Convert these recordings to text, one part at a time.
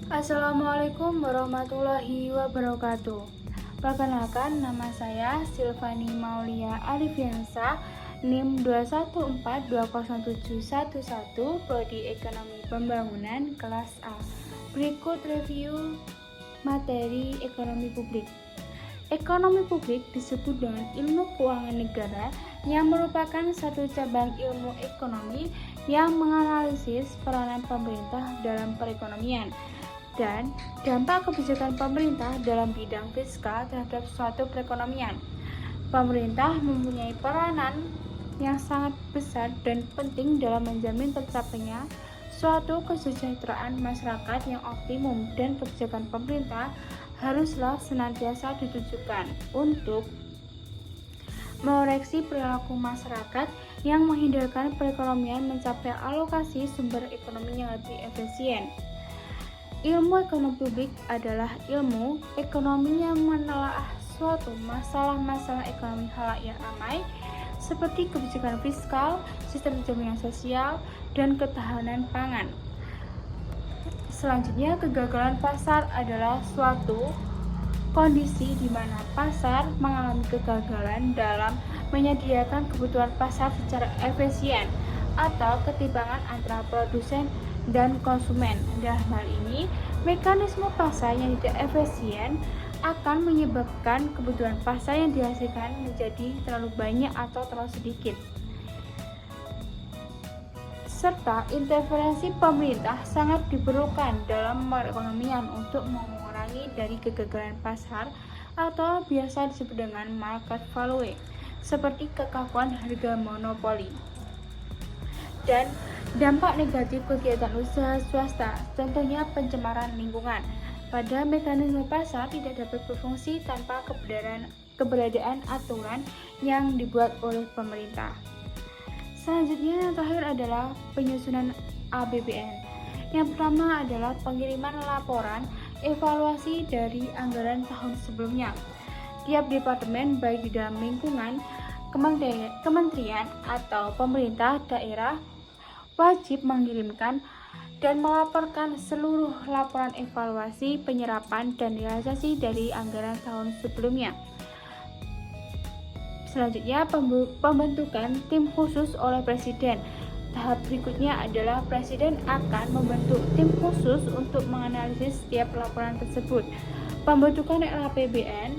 Assalamualaikum warahmatullahi wabarakatuh. Perkenalkan, nama saya Silvani Maulia Alifiansa, NIM 214207111, Prodi Ekonomi Pembangunan, kelas A. Berikut review materi ekonomi publik. Ekonomi publik disebut dengan ilmu keuangan negara yang merupakan satu cabang ilmu ekonomi yang menganalisis peranan pemerintah dalam perekonomian dan dampak kebijakan pemerintah dalam bidang fiskal terhadap suatu perekonomian. Pemerintah mempunyai peranan yang sangat besar dan penting dalam menjamin tercapainya suatu kesejahteraan masyarakat yang optimum, dan kebijakan pemerintah haruslah senantiasa ditujukan untuk mengoreksi perilaku masyarakat yang menghindarkan perekonomian mencapai alokasi sumber ekonomi yang lebih efisien. Ilmu ekonomi publik adalah ilmu ekonomi yang menelaah suatu masalah-masalah ekonomi halayak ramai seperti kebijakan fiskal, sistem jaminan sosial, dan ketahanan pangan. Selanjutnya, kegagalan pasar adalah suatu kondisi di mana pasar mengalami kegagalan dalam menyediakan kebutuhan pasar secara efisien atau ketimpangan antara produsen dan konsumen. Dalam hal ini, mekanisme pasar yang tidak efisien akan menyebabkan kebutuhan pasar yang dihasilkan menjadi terlalu banyak atau terlalu sedikit. Serta intervensi pemerintah sangat diperlukan dalam perekonomian untuk mengurangi dari kegagalan pasar atau biasa disebut dengan market value, seperti kekakuan harga monopoli dan dampak negatif kegiatan usaha swasta, contohnya pencemaran lingkungan. Pada mekanisme pasar tidak dapat berfungsi tanpa keberadaan aturan yang dibuat oleh pemerintah. Selanjutnya, yang terakhir adalah penyusunan APBN. Yang pertama adalah pengiriman laporan evaluasi dari anggaran tahun sebelumnya. Tiap departemen, baik di dalam lingkungan, kementerian atau pemerintah daerah, wajib mengirimkan dan melaporkan seluruh laporan evaluasi, penyerapan, dan realisasi dari anggaran tahun sebelumnya. Selanjutnya, pembentukan tim khusus oleh Presiden. Tahap berikutnya adalah Presiden akan membentuk tim khusus untuk menganalisis setiap laporan tersebut. Pembentukan RAPBN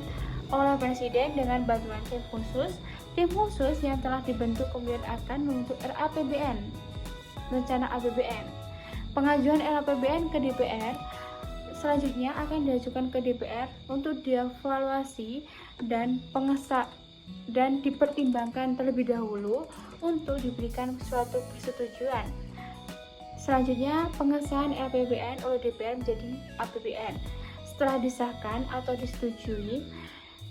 oleh Presiden dengan bantuan tim khusus. Tim khusus yang telah dibentuk kemudian akan membentuk RAPBN, rencana APBN. Pengajuan RAPBN ke DPR selanjutnya akan diajukan ke DPR untuk dievaluasi dan dipertimbangkan terlebih dahulu untuk diberikan suatu persetujuan. Selanjutnya, pengesahan RAPBN oleh DPR menjadi APBN. Setelah disahkan atau disetujui,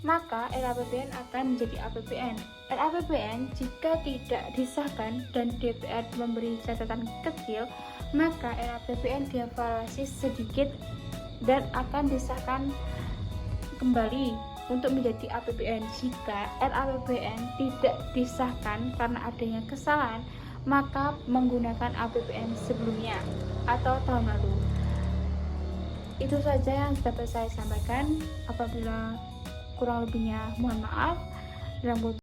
maka RAPBN akan menjadi APBN. RAPBN jika tidak disahkan dan DPR memberi catatan kecil, maka RAPBN dievaluasi sedikit dan akan disahkan kembali untuk menjadi APBN. Jika RAPBN tidak disahkan karena adanya kesalahan, maka menggunakan APBN sebelumnya atau tahun lalu. Itu saja yang dapat saya sampaikan. Apabila kurang lebihnya mohon maaf.